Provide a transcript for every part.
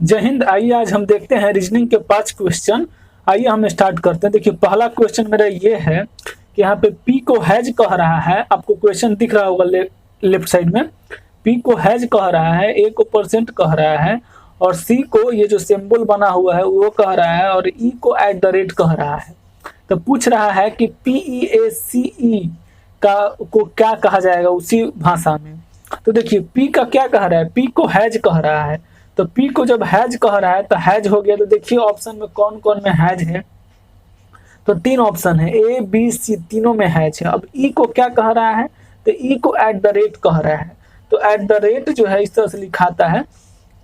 जय हिंद। आइए आज हम देखते हैं रीजनिंग के 5 क्वेश्चन। आइए हम स्टार्ट करते हैं। देखिए पहला क्वेश्चन मेरा ये है कि यहाँ पे पी को हैज कह रहा है। आपको क्वेश्चन दिख रहा होगा लेफ्ट साइड में। पी को हैज कह रहा है, ए को परसेंट कह रहा है और सी को ये जो सिंबल बना हुआ है वो कह रहा है और ई को एट द रेट कह रहा है। तो पूछ रहा है कि PEACE का को क्या कहा जाएगा उसी भाषा में। तो देखिए पी का क्या कह रहा है, पी को हैज कह रहा है। तो पी को जब हैज कह रहा है तो हैज हो गया। तो देखिए ऑप्शन में कौन कौन में हैज है, तो 3 ऑप्शन है, ए बी सी, तीनों में हैज है। अब ई को क्या कह रहा है, तो ई को एट द रेट कह रहा है। तो एट द रेट जो है इस तरह से लिखाता है।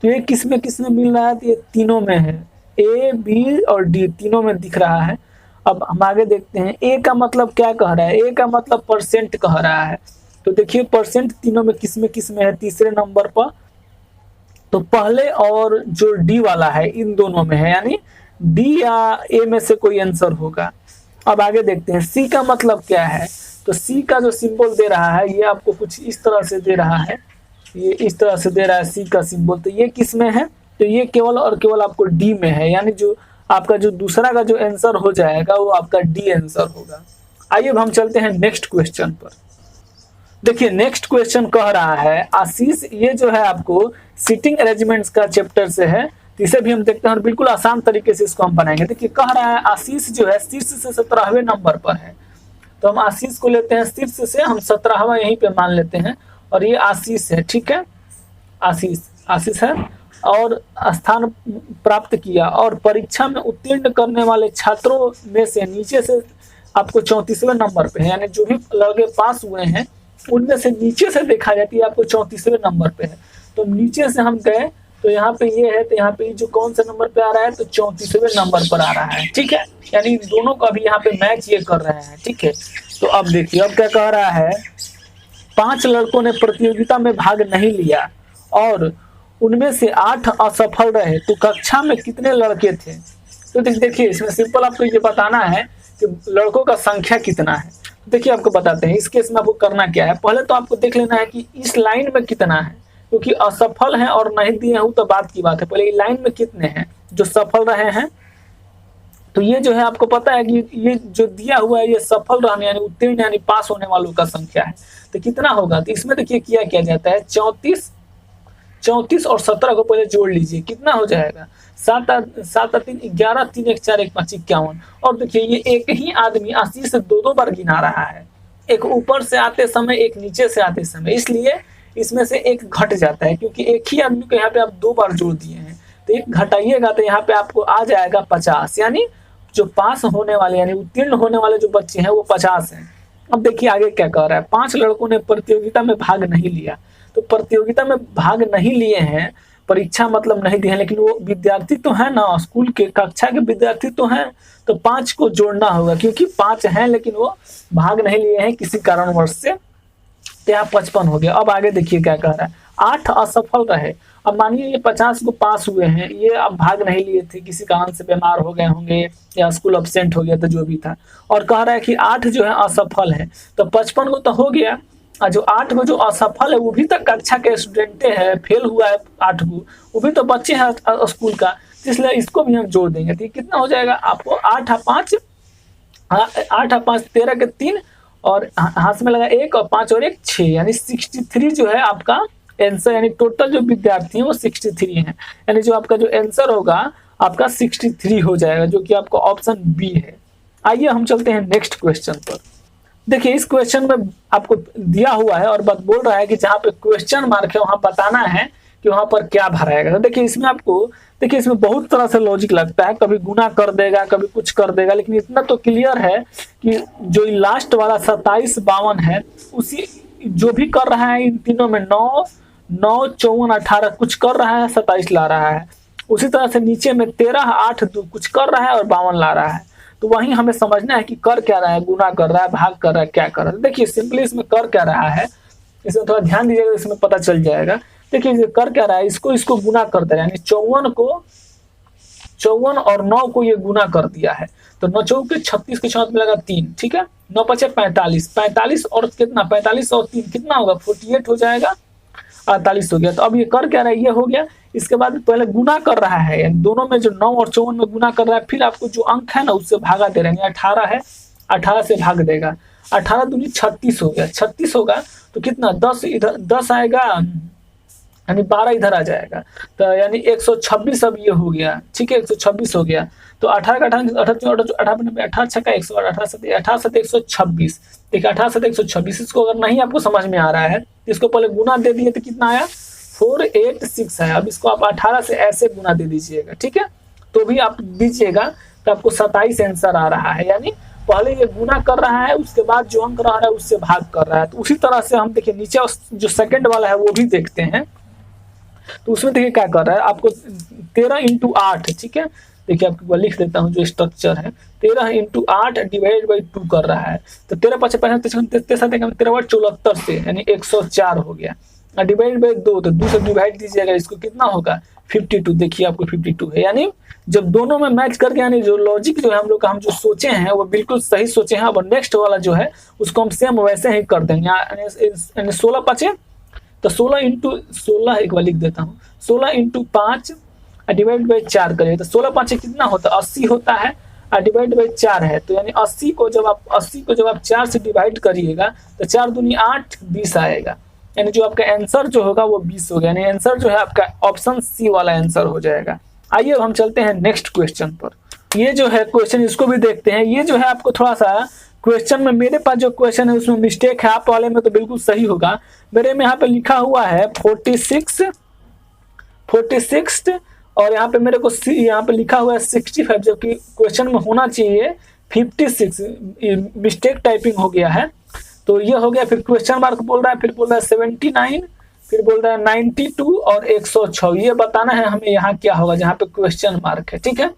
तो ये किस में मिल रहा है, तो ये तीनों में है, ए बी और डी तीनों में दिख रहा है। अब हम आगे देखते हैं ए का मतलब क्या कह रहा है, ए का मतलब परसेंट कह रहा है। तो देखिए परसेंट तीनों में किस में है, तीसरे नंबर पर। तो पहले और जो डी वाला है इन दोनों में है, यानी डी या ए में से कोई आंसर होगा। अब आगे देखते हैं सी का मतलब क्या है। तो सी का जो सिंबल दे रहा है ये आपको कुछ इस तरह से दे रहा है, ये इस तरह से दे रहा है सी का सिंबल। तो ये किस में है, तो ये केवल और केवल आपको डी में है, यानी जो आपका जो दूसरा का जो आंसर हो जाएगा वो आपका डी आंसर होगा। आइए अब हम चलते हैं नेक्स्ट क्वेश्चन पर। देखिए नेक्स्ट क्वेश्चन कह रहा है आशीष, ये जो है आपको सीटिंग अरेंजमेंट्स का चैप्टर से है। तो इसे भी हम देखते हैं और बिल्कुल आसान तरीके से इसको हम बनाएंगे। देखिए कह रहा है आशीष जो है शीर्ष से 17वें नंबर पर है। तो हम आशीष को लेते हैं शीर्ष से, हम 17वां यहीं पे मान लेते हैं और ये आशीष है, ठीक है, आशीष है और स्थान प्राप्त किया और परीक्षा में उत्तीर्ण करने वाले छात्रों में से नीचे से आपको 34वें नंबर पे है, यानी जो भी लड़के पास हुए हैं उनमें से नीचे से देखा जाती है आपको 34वें नंबर पे है। तो नीचे से हम गए तो यहाँ पे ये है, तो यहाँ पे जो कौन से नंबर पे आ रहा है, तो 34वें नंबर पर आ रहा है, ठीक है, यानी दोनों का भी यहाँ पे मैच ये कर रहे हैं, ठीक है। तो अब देखिए अब क्या कह रहा है, 5 लड़कों ने प्रतियोगिता में भाग नहीं लिया और उनमें से 8 असफल रहे, तो कक्षा में कितने लड़के थे। तो देखिए इसमें सिंपल आपको ये बताना है कि लड़कों का संख्या कितना है। तो देखिए आपको बताते हैं, इस केस में आपको करना क्या है, पहले तो आपको देख लेना है कि इस लाइन में कितना है, क्योंकि असफल हैं और नहीं दिए हैं तो बात की बात है। पहले लाइन में कितने हैं जो सफल रहे हैं, तो ये जो है आपको पता है कि ये जो दिया हुआ है ये सफल रहने यानी उत्तीर्ण यानी पास होने वालों का संख्या है। तो कितना होगा, तो इसमें देखिए किया जाता है 34 और 17 को पहले जोड़ लीजिए, कितना हो जाएगा 7 3 11 3 1 4 1 5 51। और देखिए ये एक ही आदमी आशीष से 2 बार गिना रहा है, एक ऊपर से आते समय एक नीचे से आते समय, इसलिए इसमें से एक घट जाता है क्योंकि एक ही आदमी को यहाँ पे आप 2 बार जोड़ दिए हैं। तो एक घटाइएगा तो यहाँ पे आपको आ जाएगा 50, यानी जो पास होने वाले यानी उत्तीर्ण होने वाले जो बच्चे हैं वो 50 हैं। अब देखिए आगे क्या कह रहा है, 5 लड़कों ने प्रतियोगिता में भाग नहीं लिया। तो प्रतियोगिता में भाग नहीं लिए हैं, परीक्षा मतलब नहीं दिए हैं, लेकिन वो विद्यार्थी तो है ना, स्कूल के कक्षा के विद्यार्थी तो हैं। तो 5 को जोड़ना होगा क्योंकि 5 हैं लेकिन वो भाग नहीं लिए हैं किसी कारणवश से, तो यहाँ 55 हो गया। अब आगे देखिए क्या कह रहा है, 8 असफल रहे। अब मानिए ये 50 को पास हुए हैं, ये अब भाग नहीं लिए थे, किसी कारण से बीमार हो गए होंगे या स्कूल अब्सेंट हो गया तो जो भी था, और कह रहा है कि 8 जो है असफल है। तो 55 को तो हो गया, और जो 8 को जो असफल है वो भी तो कक्षा के स्टूडेंटे हैं, फेल हुआ है 8 को, वो भी तो बच्चे हैं स्कूल का, इसलिए इसको भी हम जोड़ देंगे। तो कितना हो जाएगा आपको 8 और 5 13 के 3 और हाथ में लगा 1 और 5 और 1 6, यानी 63 जो है आपका आंसर, यानी टोटल जो विद्यार्थी हैं वो 63 हैं, यानी जो आपका जो आंसर होगा आपका 63 हो जाएगा, जो कि आपका ऑप्शन बी है। आइए हम चलते हैं नेक्स्ट क्वेश्चन पर। देखिए इस क्वेश्चन में आपको दिया हुआ है और बात बोल रहा है कि जहाँ पे क्वेश्चन मार्क है वहां बताना है कि वहां पर क्या भराएगा। तो देखिए इसमें आपको देखिए इसमें बहुत तरह से लॉजिक लगता है, कभी गुना कर देगा कभी कुछ कर देगा, लेकिन इतना तो क्लियर है कि जो लास्ट वाला 27 52 है उसी जो भी कर रहा है इन तीनों में 9 9 54 18 कुछ कर रहा है, 27 ला रहा है। उसी तरह से नीचे में 13 8 2 कुछ कर रहा है और 52 ला रहा है। तो वहीं हमें समझना है कि कर क्या रहा है, गुना कर रहा है, भाग कर रहा है, क्या कर रहा है। देखिए सिंपली इसमें कर क्या रहा है, इसमें थोड़ा ध्यान दीजिएगा, इसमें पता चल जाएगा। देखिए कर क्या रहा है, इसको गुना कर दे रहा है, यानी 54 और 9 को ये गुना कर दिया है। तो 9 चौके 36 के 4 में लगा 3, ठीक है, 9 5 45 और कितना 45 और 3 कितना होगा 48 हो जाएगा, 48 हो गया। तो अब ये कर क्या रहा है, ये हो गया, इसके बाद पहले गुना कर रहा है, यानी दोनों में जो 9 और 54 में गुना कर रहा है, फिर आपको जो अंक है ना उससे भागा दे रहे हैं। 18 है, 18 से भाग देगा, 18 दूनी 36 हो गया, 36 होगा तो कितना 10 इधर 10 आएगा, यानी 12 इधर आ जाएगा, तो यानी 126 अब ये हो गया, ठीक है 126 हो गया। तो 18 का 18 छक्का 108, 18 7 126, देखिए 18 7 126। इसको अगर नहीं आपको समझ में आ रहा है इसको पहले गुना दे दिए तो कितना आया 486 है। अब इसको आप 18 से ऐसे गुना दे दीजिएगा, ठीक है, तो भी आप दीजिएगा तो आपको 27 आंसर आ रहा है। यानी पहले ये गुना कर रहा है, उसके बाद जो अंक रहा है उससे भाग कर रहा है। तो उसी तरह से हम देखिए नीचे जो सेकंड वाला है वो भी देखते हैं। तो उसमें देखिए क्या कर रहा है, आपको 13 × 8, ठीक है, देखिए आपको लिख देता हूँ जो स्ट्रक्चर है, 13 × 8 डिवाइड बाई 2 कर रहा है। तो 13 5 13 74 से यानी 104 हो गया, डिवाइड बाई 2, तो 2 से डिवाइड दीजिएगा, इसको कितना होगा 52। देखिए आपको 52 है, यानी जब दोनों में मैच करके, यानी जो लॉजिक जो है हम लोग का हम जो सोचे हैं वो बिल्कुल सही सोचे हैं। अब नेक्स्ट वाला जो है उसको हम सेम वैसे ही कर देंगे, यानी 16 5 तो 16 × 16 एक बार लिख देता हूँ, 16 × 5 डिवाइड बाई 4 करिए तो 16 5 कितना होता है 80 होता है, डिवाइड बाई 4 है। तो यानी 80 को जब आप 4 से डिवाइड करिएगा तो 4 दूनी 8 20 आएगा, यानी जो आपका आंसर जो होगा वो 20 हो गया, यानी आंसर जो है आपका ऑप्शन सी वाला आंसर हो जाएगा। आइए हम चलते हैं नेक्स्ट क्वेश्चन पर। ये जो है क्वेश्चन इसको भी देखते हैं। ये जो है आपको थोड़ा सा क्वेश्चन में, मेरे पास जो क्वेश्चन है उसमें मिस्टेक है, आप वाले में तो बिल्कुल सही होगा। मेरे में यहाँ पे लिखा हुआ है 46 और यहाँ पे मेरे को यहाँ पे लिखा हुआ है 65, जबकि क्वेश्चन में होना चाहिए 56, मिस्टेक टाइपिंग हो गया है तो ये हो गया। फिर क्वेश्चन मार्क बोल रहा है, फिर बोल रहा है 79, फिर बोल रहा है 92 और 106। ये बताना है हमें यहाँ क्या होगा जहाँ पे क्वेश्चन मार्क है, ठीक है।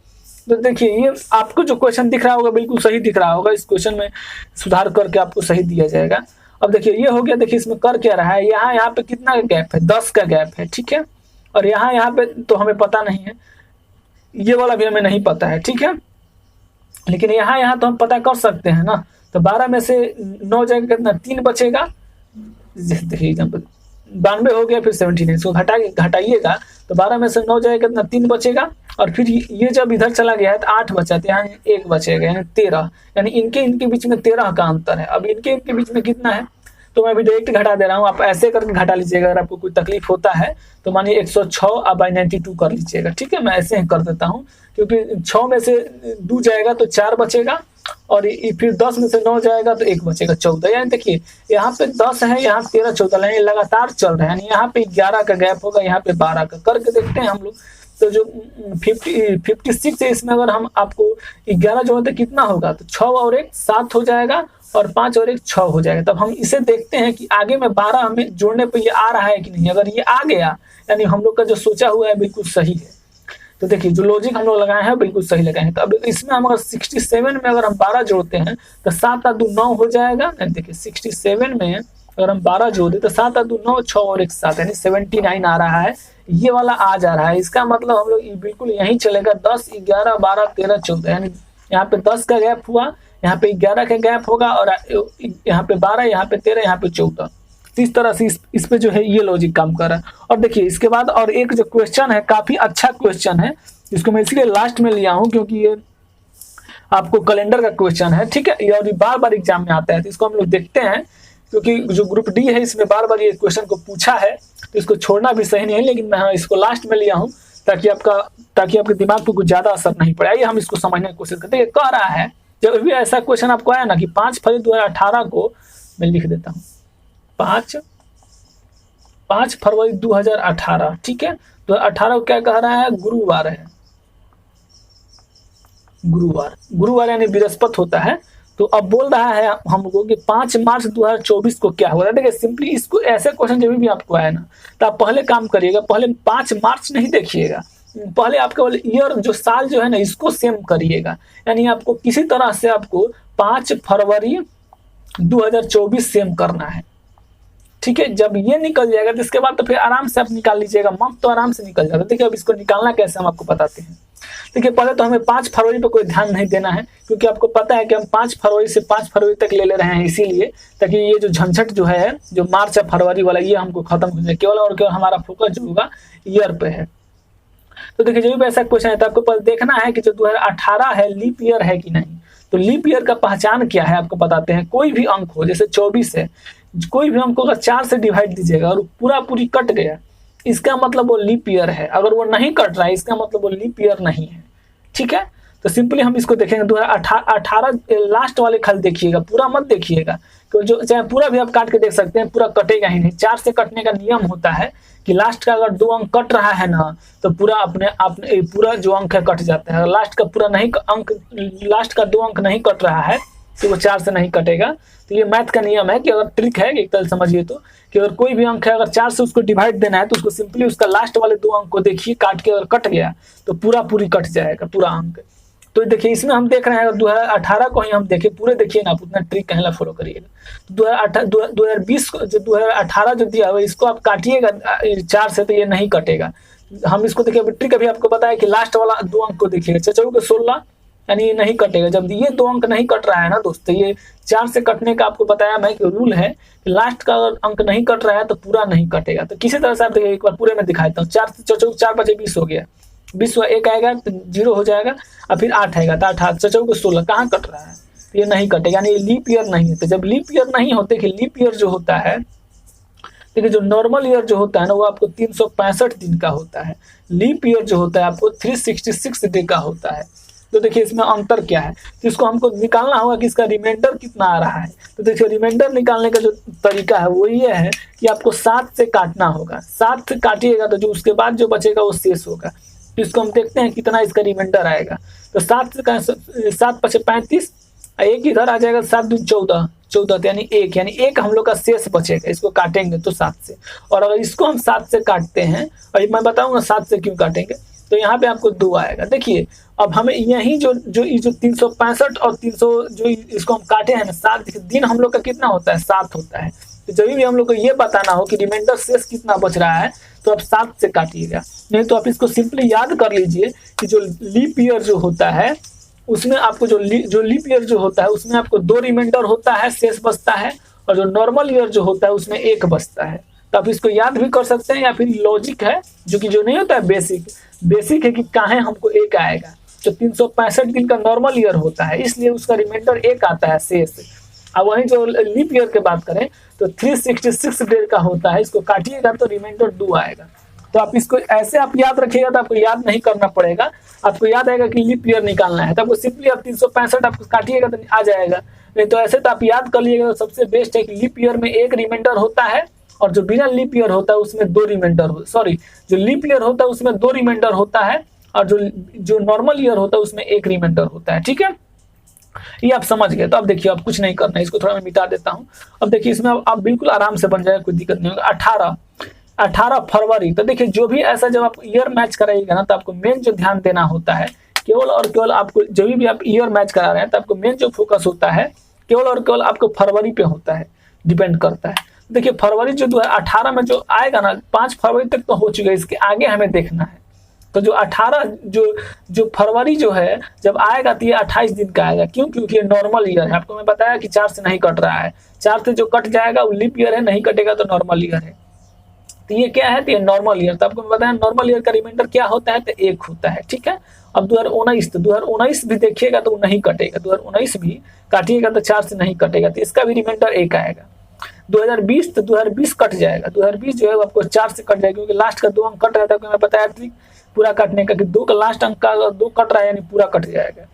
तो देखिए ये आपको जो क्वेश्चन दिख रहा होगा बिल्कुल सही दिख रहा होगा, इस क्वेश्चन में सुधार करके आपको सही दिया जाएगा। अब देखिए ये हो गया, देखिए इसमें कर क्या रहा है, यहाँ पे कितना का गैप है 10 का गैप है, ठीक है, और यहाँ पे तो हमें पता नहीं है, ये वाला भी हमें नहीं पता है, ठीक है, लेकिन यहाँ तो हम पता कर सकते हैं ना। तो 12 में से 9 जाएगा कितना 3 बचेगा, देखिए एग्जाम्पल 92 हो गया, फिर 79 इसको घटाइएगा तो 12 में से 9 जाएगा कितना 3 बचेगा, और फिर ये जब इधर चला गया है तो 8 बचा, तो यहाँ 1 बचेगा यानी 13, यानी इनके बीच में 13 का अंतर है। अब इनके बीच में कितना है तो मैं अभी डायरेक्ट घटा दे रहा हूँ, आप ऐसे करके घटा लीजिएगा। अगर आपको कोई तकलीफ होता है तो मानिए 106 अब 92 कर लीजिएगा, ठीक है, मैं ऐसे ही कर देता हूँ, क्योंकि 6 में से 2 जाएगा तो 4 बचेगा, और फिर 10 में से 9 जाएगा तो 1 बचेगा 14। यानी देखिए यहाँ पे 10 है, यहाँ 13 14, यानी लगातार चल रहा है, यानी यहाँ पे 11 का गैप होगा, यहाँ पे 12 का, करके देखते हैं हम लोग। तो जो 56 है इसमें अगर हम आपको 11 जो होता है कितना होगा, तो 6 और 1 7 हो जाएगा, और 5 और 1 6 हो जाएगा। तब हम इसे देखते हैं कि आगे में 12 हमें जोड़ने पे ये आ रहा है कि नहीं। अगर ये आ गया यानी हम लोग का जो सोचा हुआ है बिल्कुल सही है। तो देखिए जो लॉजिक हम लोग लगाए हैं बिल्कुल सही लगाए हैं। तो अब इसमें हम अगर 67 में अगर हम 12 जोड़ते हैं तो 7 और 2 9 हो जाएगा। देखिए 67 में अगर हम 12 जोड़ दें तो 7 और 2 9, 6 और 1 7, यानी 79 आ रहा है। ये वाला आ जा रहा है, इसका मतलब हम लोग बिल्कुल यही चलेगा 10 11 12 13 14, यानी यहाँ पे 10 का गैप हुआ, यहाँ पे 11 का गैप होगा, और यहाँ पे 12, यहाँ पे 13, यहाँ पे 14। इस तरह से इस पे जो है ये लॉजिक काम कर रहा है। और देखिए इसके बाद और एक जो क्वेश्चन है काफी अच्छा क्वेश्चन है, इसको मैं इसलिए लास्ट में लिया हूँ क्योंकि ये आपको कैलेंडर का क्वेश्चन है, ठीक है, और बार बार एग्जाम में आता है, तो इसको हम लोग देखते हैं। क्योंकि जो ग्रुप डी है इसमें बार बार ये क्वेश्चन को पूछा है, तो इसको छोड़ना भी सही नहीं है, लेकिन मैं इसको लास्ट में लिया हूँ ताकि आपके दिमाग पर कुछ ज्यादा असर नहीं पड़े। आइए हम इसको समझने की कोशिश करते हैं। कह रहा है जब भी ऐसा क्वेश्चन आपको आया ना कि 5 फरवरी 2018 को, मैं लिख देता हूँ 5 फरवरी 2018, ठीक है, 2018 को क्या कह रहा है, गुरुवार है, गुरुवार यानी बृहस्पति होता है। तो अब बोल रहा है हमको कि 5 मार्च 2024 को क्या हुआ। देखिए सिंपली इसको ऐसे क्वेश्चन जब भी आपको आए ना तो आप पहले काम करिएगा, पहले 5 मार्च नहीं देखिएगा, पहले आपका ईयर जो साल जो है ना इसको सेम करिएगा। यानी आपको किसी तरह से आपको 5 फरवरी 2024 सेम करना है, ठीक है। जब ये निकल जाएगा तो इसके बाद तो फिर आराम से आप निकाल लीजिएगा, मंथ तो आराम से निकल जाएगा। देखिए अब इसको निकालना कैसे हम आपको बताते हैं। देखिए पहले तो हमें 5 फरवरी पे कोई ध्यान नहीं देना है, क्योंकि आपको पता है कि हम 5 फरवरी से 5 फरवरी तक ले रहे हैं, इसीलिए ताकि ये जो झंझट जो है जो मार्च या फरवरी वाला ये हमको खत्म हो जाए। केवल और केवल हमारा फोकस जो होगा ईयर पे है। तो देखिए जब भी ऐसा क्वेश्चन है तो आपको पहले देखना है कि जो 2018 है लीप ईयर है कि नहीं। तो लीप ईयर का पहचान क्या है आपको बताते हैं। कोई भी अंक हो, जैसे 24 है, कोई भी अंक को अगर 4 से डिवाइड दीजिएगा और पूरा पूरी कट गया, इसका मतलब वो लीप ईयर है। अगर वो नहीं कट रहा है, इसका मतलब वो लीप ईयर नहीं है। ठीक है, तो सिंपली हम इसको देखेंगे 2018 लास्ट वाले खाली देखिएगा, पूरा मत देखिएगा, क्योंकि जो चाहे पूरा भी आप काट के देख सकते हैं, पूरा कटेगा ही नहीं। 4 से कटने का नियम होता है कि लास्ट का अगर 2 अंक कट रहा है ना, तो पूरा अपने पूरा जो अंक है कट जाता है। अगर लास्ट का पूरा नहीं अंक, लास्ट का 2 अंक नहीं कट रहा है तो वो 4 से नहीं कटेगा। तो ये मैथ का नियम है कि अगर ट्रिक है एक तरह समझिए तो, कि अगर कोई भी अंक है अगर 4 से उसको डिवाइड देना है तो उसको सिंपली उसका लास्ट वाले 2 अंक को देखिए, काट के अगर कट गया तो पूरा पूरी कट जाएगा पूरा अंक। तो देखिए इसमें हम देख रहे हैं, अगर 2018 को ही हम देखें पूरे, देखिए ना, आप उतना ट्रिक कहला फॉलो करिएगा। तो 2020 को जो 2018 जो दिया हुआ इसको आप काटिएगा 4 से, तो ये नहीं कटेगा। हम इसको देखिए ट्रिक अभी आपको बताया कि लास्ट वाला 2 अंक को देखिएगा, 16 यानी ये नहीं कटेगा। जब ये 2 अंक नहीं कट रहा है ना दोस्त, ये 4 से कटने का आपको बताया मैं कि रूल है कि लास्ट का अगर अंक नहीं कट रहा है तो पूरा नहीं कटेगा। तो किसी तरह से आप देखिए, एक बार पूरे में दिखाता हूँ। 4 से 4 बजे 20 हो गया, 20 1 आएगा तो 0 हो जाएगा, और फिर 8 आएगा तो 8 4 16 कहाँ कट रहा है, तो ये नहीं कटेगा, यानी लीप ईयर नहीं है। तो जब लीप ईयर नहीं होते, कि लीप ईयर जो होता है, देखिए जो नॉर्मल ईयर जो होता है ना वो आपको 365 दिन का होता है। लीप ईयर जो होता है आपको 366 डे का होता है। तो देखिए इसमें अंतर क्या है, तो इसको हमको निकालना होगा कि इसका रिमाइंडर कितना आ रहा है। तो देखिए रिमाइंडर निकालने का जो तरीका है वो ये है कि आपको 7 से काटना होगा। 7 से काटिएगा तो जो उसके बाद जो बचेगा वो शेष होगा। तो इसको हम देखते हैं कितना इसका रिमाइंडर आएगा। तो 7 से 7 5 35, एक इधर आ जाएगा, 7 दूनी 14 14, यानी 1, यानी 1 हम लोग का शेष बचेगा। इसको काटेंगे तो 7 से, और अगर इसको हम 7 से काटते हैं, और मैं बताऊंगा 7 से क्यों काटेंगे, तो यहाँ पे आपको 2 आएगा। देखिए अब हमें यही जो 365 और 300 जो इसको हम काटे हैं ना, 7 दिन हम लोग का कितना होता है, 7 होता है। तो जब भी हम लोग को ये बताना हो कि रिमाइंडर शेष कितना बच रहा है, तो आप 7 से काटिएगा। नहीं तो आप इसको सिंपली याद कर लीजिए कि जो लीप ईयर जो होता है उसमें आपको जो लीप ईयर जो होता है उसमें आपको 2 रिमाइंडर होता है, शेष बचता है, और जो नॉर्मल ईयर जो होता है उसमें 1 बचता है। तो आप इसको याद भी कर सकते हैं, या फिर लॉजिक है जो कि जो नहीं होता है बेसिक है कि कहाँ हमको 1 आएगा। तो 365 दिन का नॉर्मल ईयर होता है, इसलिए उसका रिमाइंडर 1 आता है शेष। अब वहीं जो लीप ईयर की बात करें तो 366 डे का होता है, इसको काटिएगा तो रिमाइंडर 2 आएगा। तो आप इसको ऐसे आप याद रखिएगा तो आपको याद नहीं करना पड़ेगा, आपको याद आएगा कि लीप ईयर निकालना है, तो आपको सिंपली आप 365 आपको काटिएगा तो आ जाएगा। नहीं तो ऐसे तो आप याद कर लीजिएगा। तो सबसे बेस्ट है कि लीप ईयर में 1 रिमाइंडर होता है, और जो बिना लीप ईयर होता है उसमें 2 रिमाइंडर जो लीप ईयर होता है उसमें 2 रिमाइंडर होता है, और जो नॉर्मल ईयर होता है उसमें 1 रिमाइंडर होता है। ठीक है, ये आप समझ गए। तो अब देखिए अब कुछ नहीं करना है, इसको थोड़ा मैं मिटा देता हूँ। अब देखिए इसमें आप बिल्कुल आराम से बन जाएगा, कोई दिक्कत नहीं होगा। 18 फरवरी। तो देखिए जो भी ऐसा जब आप ईयर मैच कराइएगा ना, तो आपको मेन जो ध्यान देना होता है केवल और केवल आपको, जब भी आप ईयर मैच करा रहे हैं तो आपको मेन जो फोकस होता है केवल और केवल आपको फरवरी पे होता है, डिपेंड करता है। देखिए फरवरी जो 2018 में जो आएगा ना, 5 फरवरी तक तो हो चुका है, इसके आगे हमें देखना है। तो जो 18 जो फरवरी जो है जब आएगा तो ये 28 दिन का आएगा। क्यों? क्योंकि ये नॉर्मल ईयर है। आपको मैं बताया कि 4 से नहीं कट रहा है, 4 से जो कट जाएगा वो लीप ईयर है, नहीं कटेगा तो नॉर्मल ईयर है। तो ये क्या है, तो ये नॉर्मल ईयर। तो आपको मैं बताया नॉर्मल ईयर का रिमाइंडर क्या होता है, तो 1 होता है। ठीक है, अब 2019 भी देखिएगा तो नहीं कटेगा, 2019 भी काटिएगा तो 4 से नहीं कटेगा, तो इसका भी रिमाइंडर 1 आएगा। 2020 तो 2020 कट जाएगा, 2020 जो है आपको 4 से कट जाएगा, क्योंकि लास्ट का 2 अंक कट रहा था। मैं बताया ट्रिक पूरा काटने का कि 2 का लास्ट अंक का अगर 2 कट रहा है यानी पूरा कट जाएगा,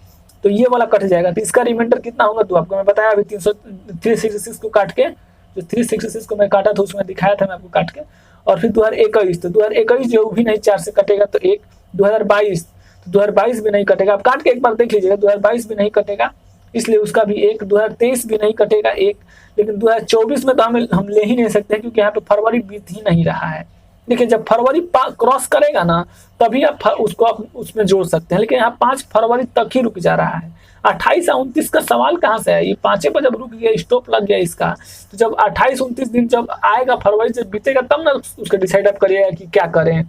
तो ये वाला कट जाएगा। तो इसका रिमाइंडर कितना होगा, 2 आपको मैं बताया अभी 366 को काट के, जो 366 को मैं काटा था उसमें दिखाया था मैं आपको काट के। और फिर 2021, तो 2021 जो भी नहीं 4 से कटेगा तो 1। 2022 तो 2022 भी नहीं कटेगा, आप काट के एक बार देख लीजिएगा, 2022 भी नहीं कटेगा इसलिए उसका भी 1। 2023 भी नहीं कटेगा 1। लेकिन 2024 में तो हम ले ही नहीं सकते क्योंकि यहाँ पे फरवरी बीत ही नहीं रहा है। देखिए जब फरवरी क्रॉस करेगा ना तभी आप उसको आप उसमें जोड़ सकते हैं, लेकिन यहाँ 5 फरवरी तक ही रुक जा रहा है। 28 या 29 का सवाल कहाँ से है, ये 5 पर जब रुक गया, स्टॉप लग गया इसका, तो जब 28-29 दिन जब आएगा फरवरी से बीतेगा तब ना उसका डिसाइड आप करिएगा कि क्या करें।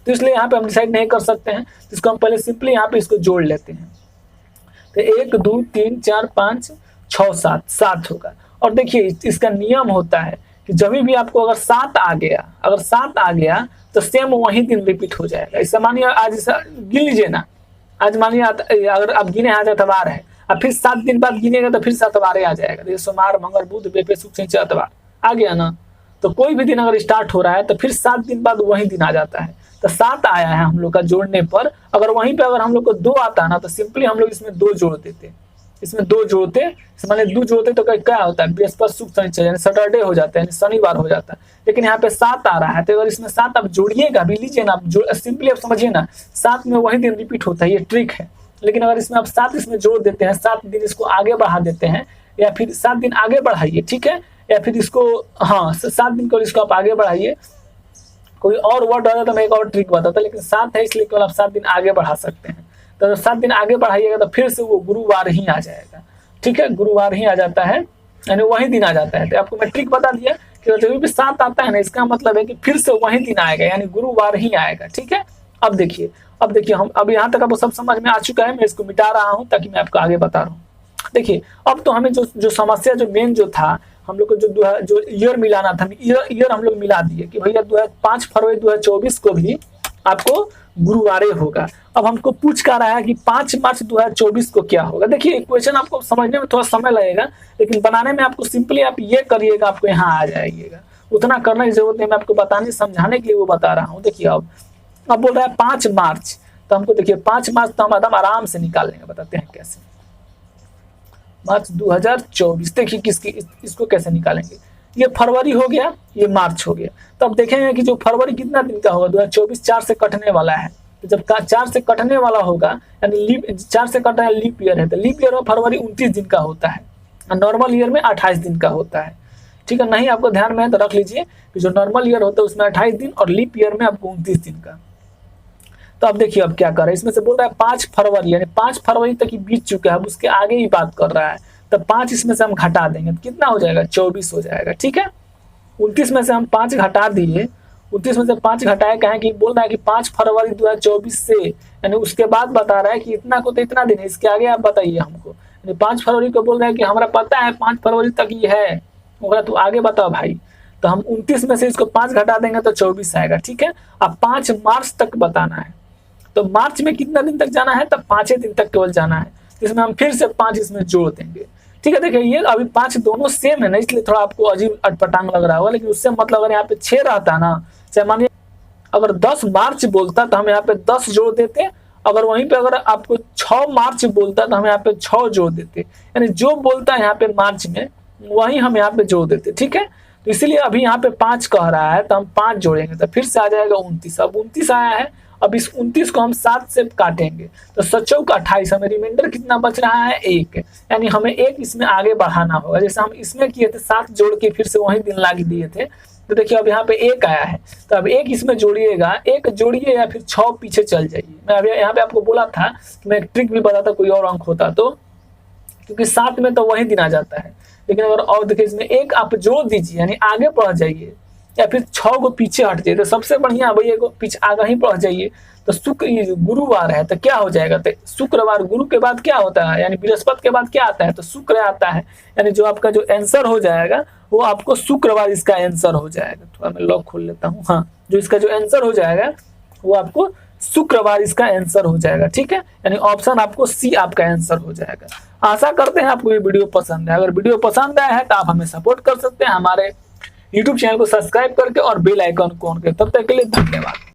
तो इसलिए यहाँ पे हम डिसाइड नहीं कर सकते हैं, तो इसको हम पहले सिंपली यहाँ पे इसको जोड़ लेते हैं। तो 1 2 3 4 5 6 7 होगा। और देखिए इसका नियम होता है कि जब भी आपको अगर 7 आ गया तो सेम वही दिन रिपीट हो जाएगा। ऐसा मानिए आज गिन लीजिए ना, आज मानिए अगर आप गिने आज इतवार है, अब फिर 7 दिन बाद गिनेगा तो फिर से इतवार आ जाएगा। देखिए सोमवार, मंगल, बुध, बेपे, शुक्र, शनि, इतवार आ गया ना। तो कोई भी दिन अगर स्टार्ट हो रहा है तो फिर 7 दिन बाद वही दिन आ जाता है। तो 7 आया है हम लोग का जोड़ने पर, अगर वहीं पे अगर हम लोग को 2 आता है ना तो सिंपली हम लोग इसमें 2 जोड़ देते, इसमें 2 जोड़ते, माने 2 जोड़ते तो क्या होता है, बृहस्पति, शुक्र, शनि, यानी सैटरडे हो जाता है, यानी शनिवार हो जाता है। लेकिन यहाँ पे 7 आ रहा है, तो अगर इसमें 7 आप जोड़िएगा, अभी लीजिए ना, सिंपली आप समझिए ना, 7 में वही दिन रिपीट होता है, ये ट्रिक है। लेकिन अगर इसमें आप 7 इसमें जोड़ देते हैं, 7 दिन इसको आगे बढ़ा देते हैं, या फिर 7 दिन आगे बढ़ाइए, ठीक है, या फिर इसको 7 दिन को इसको आप आगे बढ़ाइए। कोई और वर्ड होता तो मैं एक और ट्रिक बताता, लेकिन 7 है इसलिए केवल आप 7 दिन आगे बढ़ा सकते हैं। तो जब 7 दिन आगे बढ़ाइएगा तो फिर से वो गुरुवार ही आ जाएगा, ठीक है, गुरुवार ही आ जाता है, यानी वही दिन आ जाता है। तो आपको मैं ट्रिक बता दिया कि जब भी 7 आता है ना, इसका मतलब है कि फिर से वही दिन आएगा, यानी गुरुवार ही आएगा, ठीक है। अब देखिए हम अब यहाँ तक आपको सब समझ में आ चुका है। मैं इसको मिटा रहा हूँ ताकि मैं आपको आगे बता रहा हूँ। देखिए अब तो हमें जो समस्या, जो मेन जो था, हम लोग को जो ईयर मिलाना था, ईयर हम लोग मिला दिए कि भैया 5 फरवरी 2024 को भी आपको गुरुवारे होगा। अब हमको पूछ कर रहा है कि 5 मार्च 2024 को क्या होगा। देखिए क्वेश्चन आपको समझने में थोड़ा समय लगेगा, लेकिन बनाने में आपको सिंपली आप ये करिएगा, आपको यहाँ आ जाइएगा। उतना करने की जरूरत नहीं, मैं आपको बताने समझाने के लिए वो बता रहा हूँ। देखिए अब बोल रहा है 5 मार्च, तो हमको देखिए 5 मार्च तो हम एकदम आराम से निकाल लेंगे। बताते हैं कैसे। मार्च 2024, देखिए इसको कैसे निकालेंगे। ये फरवरी हो गया, ये मार्च हो गया। तो अब देखेंगे कि जो फरवरी कितना दिन का होगा, 2024 4 से कटने वाला है। तो जब 4 से कटने वाला होगा, यानी 4 से कट रहा है, लीप ईयर है, तो लीप ईयर में फरवरी 29 दिन का होता है, नॉर्मल ईयर में 28 दिन का होता है, ठीक है। नहीं आपको ध्यान में है तो रख लीजिए कि जो नॉर्मल ईयर होता है उसमें 28 दिन और लीप ईयर में आपको 29 दिन का। तो अब देखिए अब क्या कर रहा है, इसमें से बोल रहा है 5 फरवरी, यानी 5 फरवरी तक ही बीत चुका है, अब उसके आगे ही बात कर रहा है। तो 5 इसमें से हम घटा देंगे तो कितना हो जाएगा, 24 हो जाएगा, ठीक है। 29 में से हम 5 घटा दिए, 29 में से 5 घटाए, कहें कि बोल रहा है कि 5 फरवरी 2024 से, यानी उसके बाद बता रहा है कि इतना को तो इतना दिन है, इसके आगे आप बताइए हमको। यानी 5 फरवरी को बोल रहा है कि हमारा पता है 5 फरवरी तक ही है, बोला तू आगे बताओ भाई। तो हम 29 में से इसको 5 घटा देंगे तो 24 आएगा, ठीक है। अब 5 मार्च तक बताना है, तो मार्च में कितना दिन तक जाना है, तब 5 दिन तक केवल जाना है। इसमें हम फिर से 5 इसमें जोड़ देंगे, ठीक है। देखिए ये अभी 5 दोनों सेम है ना, इसलिए थोड़ा आपको अजीब अटपटांग लग रहा होगा, लेकिन उससे मतलब अगर यहाँ पे 6 रहता ना, चाहे मानिए अगर 10 मार्च बोलता तो हम यहाँ पे 10 जोड़ देते, अगर वहीं पे अगर आपको 6 मार्च बोलता तो हम यहाँ पे 6 जोड़ देते, यानी जो बोलता है यहाँ पे मार्च में वही हम यहाँ पे जोड़ देते, ठीक है। तो इसीलिए अभी यहाँ पे 5 कह रहा है तो हम 5 जोड़ेंगे तो फिर से आ जाएगा 29। अब 29 आया है, अब इस 29 को हम 7 से काटेंगे तो 7 का 28, हमें रिमाइंडर कितना बच रहा है, 1, यानी हमें 1 इसमें आगे बढ़ाना होगा। जैसे हम इसमें किए थे 7 जोड़ के फिर से वही दिन लाग दिए थे, तो देखिए अब यहाँ पे 1 आया है, तो अब 1 इसमें जोड़िएगा, 1 जोड़िए या फिर 6 पीछे चल जाइए। मैं अभी यहाँ पे आपको बोला था कि मैं एक ट्रिक भी बताता, कोई और अंक होता तो, क्योंकि 7 में तो वही दिन आ जाता है। लेकिन अगर और देखिए इसमें 1 आप जोड़ दीजिए, यानी आगे बढ़ जाइए, या फिर 6 को पीछे हट जाइए, तो सबसे बढ़िया भैया को पीछे आगे ही बढ़ जाइए। तो शुक्र गुरुवार है तो क्या हो जाएगा, तो शुक्रवार, गुरु के बाद क्या होता है, यानी बृहस्पति के बाद क्या आता है, तो शुक्र आता है। यानी जो आपका जो आंसर हो जाएगा वो आपको शुक्रवार इसका आंसर हो जाएगा। थोड़ा मैं लॉक खोल लेता हूँ, हाँ, जो इसका जो आंसर हो जाएगा वो आपको शुक्रवार इसका आंसर हो जाएगा, ठीक है। यानी ऑप्शन आपको सी आपका आंसर हो जाएगा। आशा करते हैं आपको ये वीडियो पसंद है। अगर वीडियो पसंद आया है तो आप हमें सपोर्ट कर सकते हैं हमारे YouTube चैनल को सब्सक्राइब करके और बेल आइकन को ऑन करके। तब तक के लिए धन्यवाद।